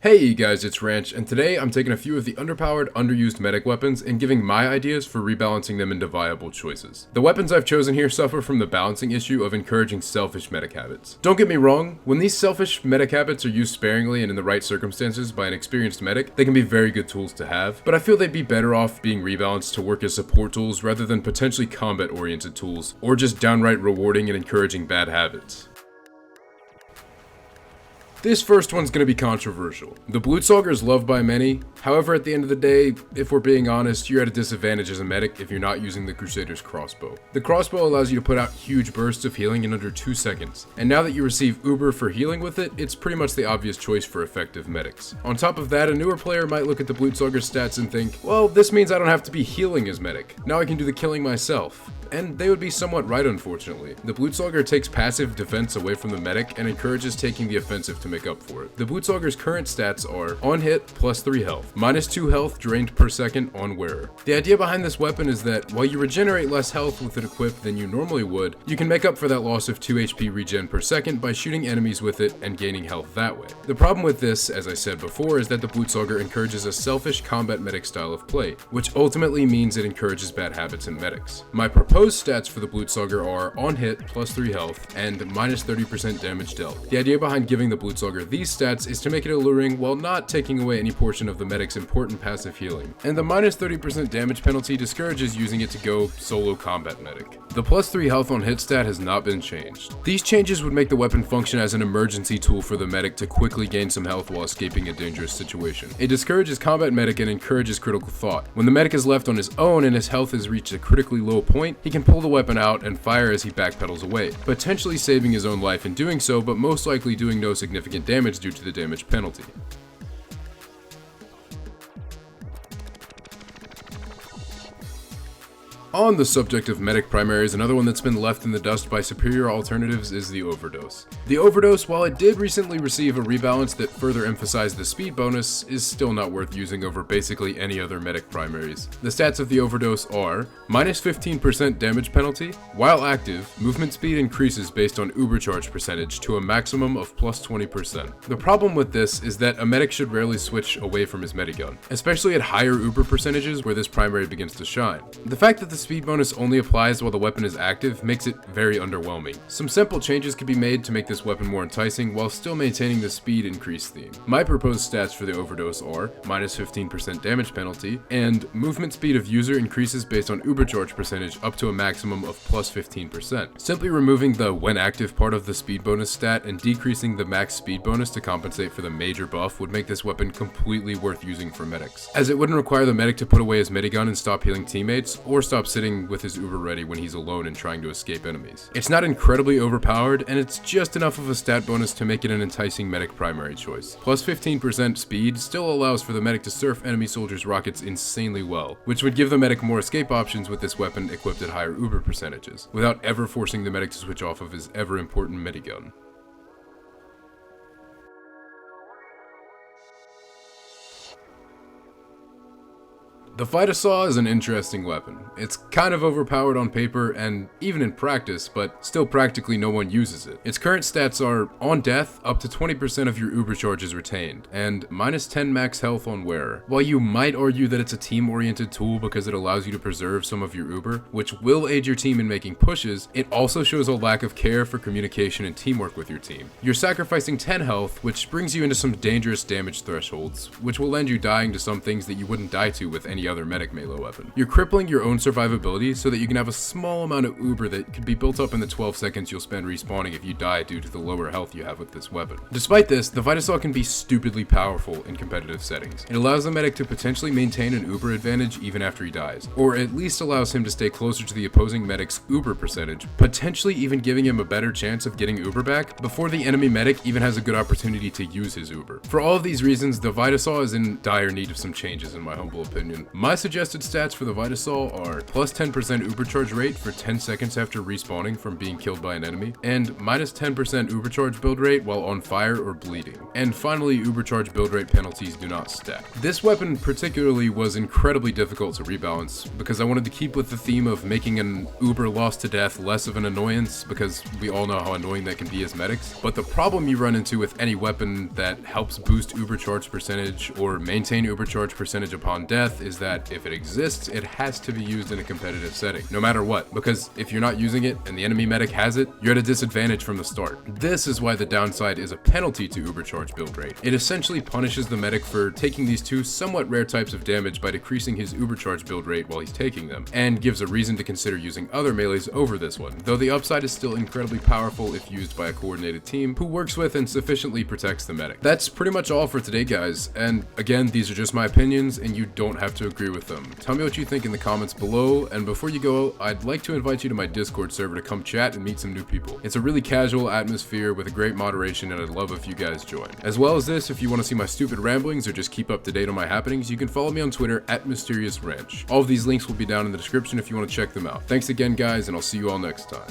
Hey guys, it's Ranch, and today I'm taking a few of the underpowered, underused medic weapons and giving my ideas for rebalancing them into viable choices. The weapons I've chosen here suffer from the balancing issue of encouraging selfish medic habits. Don't get me wrong, when these selfish medic habits are used sparingly and in the right circumstances by an experienced medic, they can be very good tools to have, but I feel they'd be better off being rebalanced to work as support tools rather than potentially combat-oriented tools, or just downright rewarding and encouraging bad habits. This first one's going to be controversial. The Blutsauger is loved by many, however at the end of the day, if we're being honest, you're at a disadvantage as a medic if you're not using the Crusader's crossbow. The crossbow allows you to put out huge bursts of healing in under 2 seconds, and now that you receive Uber for healing with it, it's pretty much the obvious choice for effective medics. On top of that, a newer player might look at the Blutsauger's stats and think, well, this means I don't have to be healing as medic. Now I can do the killing myself. And they would be somewhat right, unfortunately. The Blutsauger takes passive defense away from the medic and encourages taking the offensive to make up for it. The Blutsauger's current stats are on hit plus 3 health, minus 2 health drained per second on wearer. The idea behind this weapon is that while you regenerate less health with it equipped than you normally would, you can make up for that loss of 2 HP regen per second by shooting enemies with it and gaining health that way. The problem with this, as I said before, is that the Blutsauger encourages a selfish combat medic style of play, which ultimately means it encourages bad habits in medics. My proposed stats for the Blutsauger are on hit plus 3 health and minus 30% damage dealt. The idea behind giving the Blutsauger these stats is to make it alluring while not taking away any portion of the medic's important passive healing, and the minus 30% damage penalty discourages using it to go solo combat medic. The plus 3 health on hit stat has not been changed. These changes would make the weapon function as an emergency tool for the medic to quickly gain some health while escaping a dangerous situation. It discourages combat medic and encourages critical thought. When the medic is left on his own and his health has reached a critically low point, he can pull the weapon out and fire as he backpedals away, potentially saving his own life in doing so, but most likely doing no significant damage due to the damage penalty. On the subject of medic primaries, another one that's been left in the dust by superior alternatives is the Overdose. The Overdose, while it did recently receive a rebalance that further emphasized the speed bonus, is still not worth using over basically any other medic primaries. The stats of the Overdose are minus 15% damage penalty. While active, movement speed increases based on Uber charge percentage to a maximum of plus 20%. The problem with this is that a medic should rarely switch away from his medigun, especially at higher Uber percentages where this primary begins to shine. The fact that the speed bonus only applies while the weapon is active makes it very underwhelming. Some simple changes could be made to make this weapon more enticing while still maintaining the speed increase theme. My proposed stats for the Overdose are minus 15% damage penalty, and movement speed of user increases based on Uber charge percentage up to a maximum of plus 15%. Simply removing the when active part of the speed bonus stat and decreasing the max speed bonus to compensate for the major buff would make this weapon completely worth using for medics, as it wouldn't require the medic to put away his minigun and stop healing teammates, or stop sitting with his Uber ready when he's alone and trying to escape enemies. It's not incredibly overpowered, and it's just enough of a stat bonus to make it an enticing medic primary choice. Plus 15% speed still allows for the medic to surf enemy soldiers' rockets insanely well, which would give the medic more escape options with this weapon equipped at higher Uber percentages, without ever forcing the medic to switch off of his ever important minigun. The 𝐕𝐈𝐃𝐄𝐈𝐿 is an interesting weapon. It's kind of overpowered on paper and even in practice, but still practically no one uses it. Its current stats are, on death, up to 20% of your Uber charge is retained, and minus 10 max health on wearer. While you might argue that it's a team-oriented tool because it allows you to preserve some of your Uber, which will aid your team in making pushes, it also shows a lack of care for communication and teamwork with your team. You're sacrificing 10 health, which brings you into some dangerous damage thresholds, which will end you dying to some things that you wouldn't die to with any other medic melee weapon. You're crippling your own survivability so that you can have a small amount of Uber that could be built up in the 12 seconds you'll spend respawning if you die due to the lower health you have with this weapon. Despite this, the 𝐕𝐈𝐃𝐄𝐈𝐿 can be stupidly powerful in competitive settings. It allows the medic to potentially maintain an Uber advantage even after he dies, or at least allows him to stay closer to the opposing medic's Uber percentage, potentially even giving him a better chance of getting Uber back before the enemy medic even has a good opportunity to use his Uber. For all of these reasons, the 𝐕𝐈𝐃𝐄𝐈𝐿 is in dire need of some changes in my humble opinion. My suggested stats for the Vitasol are plus 10% ubercharge rate for 10 seconds after respawning from being killed by an enemy, and minus 10% ubercharge build rate while on fire or bleeding. And finally, ubercharge build rate penalties do not stack. This weapon particularly was incredibly difficult to rebalance because I wanted to keep with the theme of making an uber loss to death less of an annoyance, because we all know how annoying that can be as medics. But the problem you run into with any weapon that helps boost ubercharge percentage or maintain ubercharge percentage upon death is that if it exists, it has to be used in a competitive setting, no matter what, because if you're not using it and the enemy medic has it, you're at a disadvantage from the start. This is why the downside is a penalty to ubercharge build rate. It essentially punishes the medic for taking these two somewhat rare types of damage by decreasing his ubercharge build rate while he's taking them, and gives a reason to consider using other melees over this one, though the upside is still incredibly powerful if used by a coordinated team who works with and sufficiently protects the medic. That's pretty much all for today, guys, and again, these are just my opinions and you don't have to agree with them. Tell me what you think in the comments below, and before you go, I'd like to invite you to my Discord server to come chat and meet some new people. It's a really casual atmosphere with a great moderation, and I'd love if you guys join. As well as this, if you want to see my stupid ramblings or just keep up to date on my happenings, you can follow me on Twitter at Mysterious Ranch. All of these links will be down in the description if you want to check them out. Thanks again, guys, and I'll see you all next time.